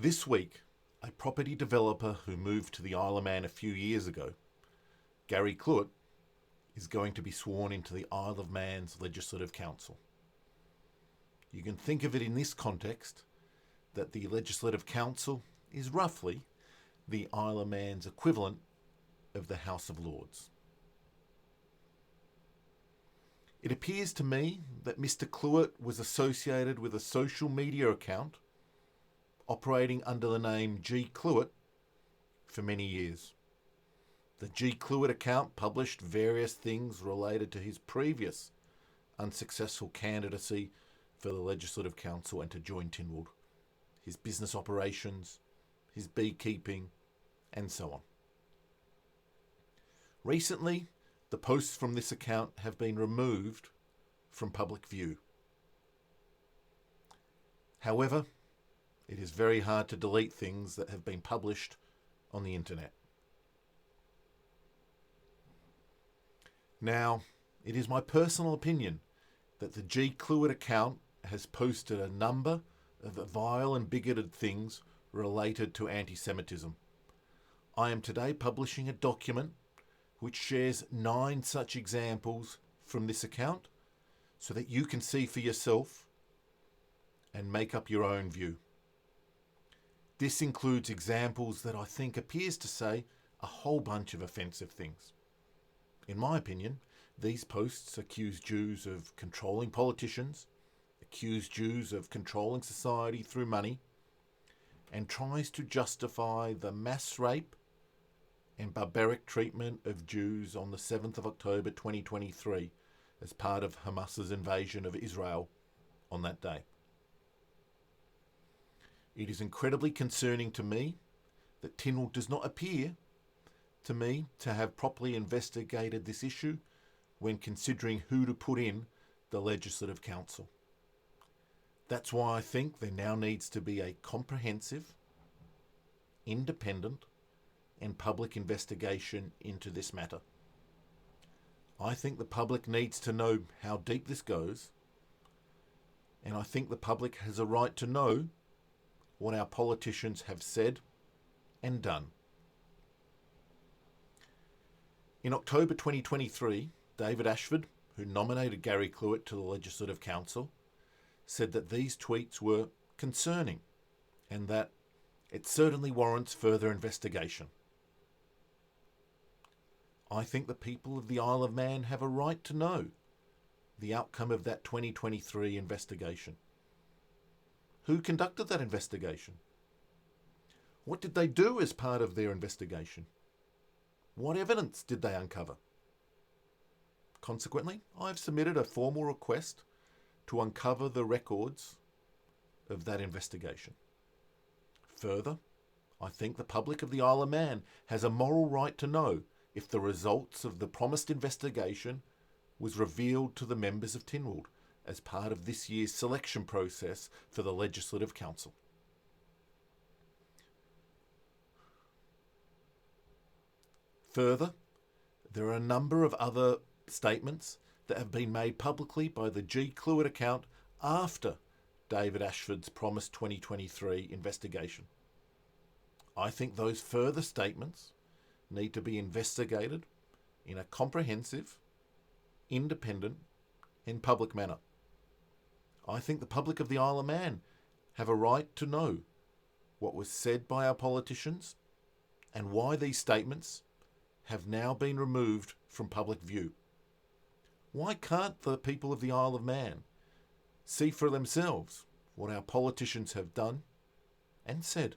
This week, a property developer who moved to the Isle of Man a few years ago, Gary Cluett, is going to be sworn into the Isle of Man's Legislative Council. You can think of it in this context that the Legislative Council is roughly the Isle of Man's equivalent of the House of Lords. It appears to me that Mr. Cluett was associated with a social media account operating under the name G. Cluett for many years. The G. Cluett account published various things related to his previous unsuccessful candidacy for the Legislative Council and to join Tynwald, his business operations, his beekeeping, and so on. Recently, the posts from this account have been removed from public view. However, it is very hard to delete things that have been published on the internet. Now, it is my personal opinion that the G. Cluett account has posted a number of vile and bigoted things related to antisemitism. I am today publishing a document which shares 9 such examples from this account so that you can see for yourself and make up your own view. This includes examples that I think appears to say a whole bunch of offensive things. In my opinion, these posts accuse Jews of controlling politicians, accuse Jews of controlling society through money, and tries to justify the mass rape and barbaric treatment of Jews on the 7th of October 2023 as part of Hamas's invasion of Israel on that day. It is incredibly concerning to me that Tynwald does not appear to me to have properly investigated this issue when considering who to put in the Legislative Council. That's why I think there now needs to be a comprehensive, independent, and public investigation into this matter. I think the public needs to know how deep this goes, and I think the public has a right to know what our politicians have said and done. In October 2023, David Ashford, who nominated Gary Cluett to the Legislative Council, said that these tweets were concerning and that it certainly warrants further investigation. I think the people of the Isle of Man have a right to know the outcome of that 2023 investigation. Who conducted that investigation? What did they do as part of their investigation? What evidence did they uncover? Consequently, I've submitted a formal request to uncover the records of that investigation. Further, I think the public of the Isle of Man has a moral right to know if the results of the promised investigation was revealed to the members of Tynwald as part of this year's selection process for the Legislative Council. Further, there are a number of other statements that have been made publicly by the G. Cluett account after David Ashford's promised 2023 investigation. I think those further statements need to be investigated in a comprehensive, independent, and public manner. I think the public of the Isle of Man have a right to know what was said by our politicians and why these statements have now been removed from public view. Why can't the people of the Isle of Man see for themselves what our politicians have done and said?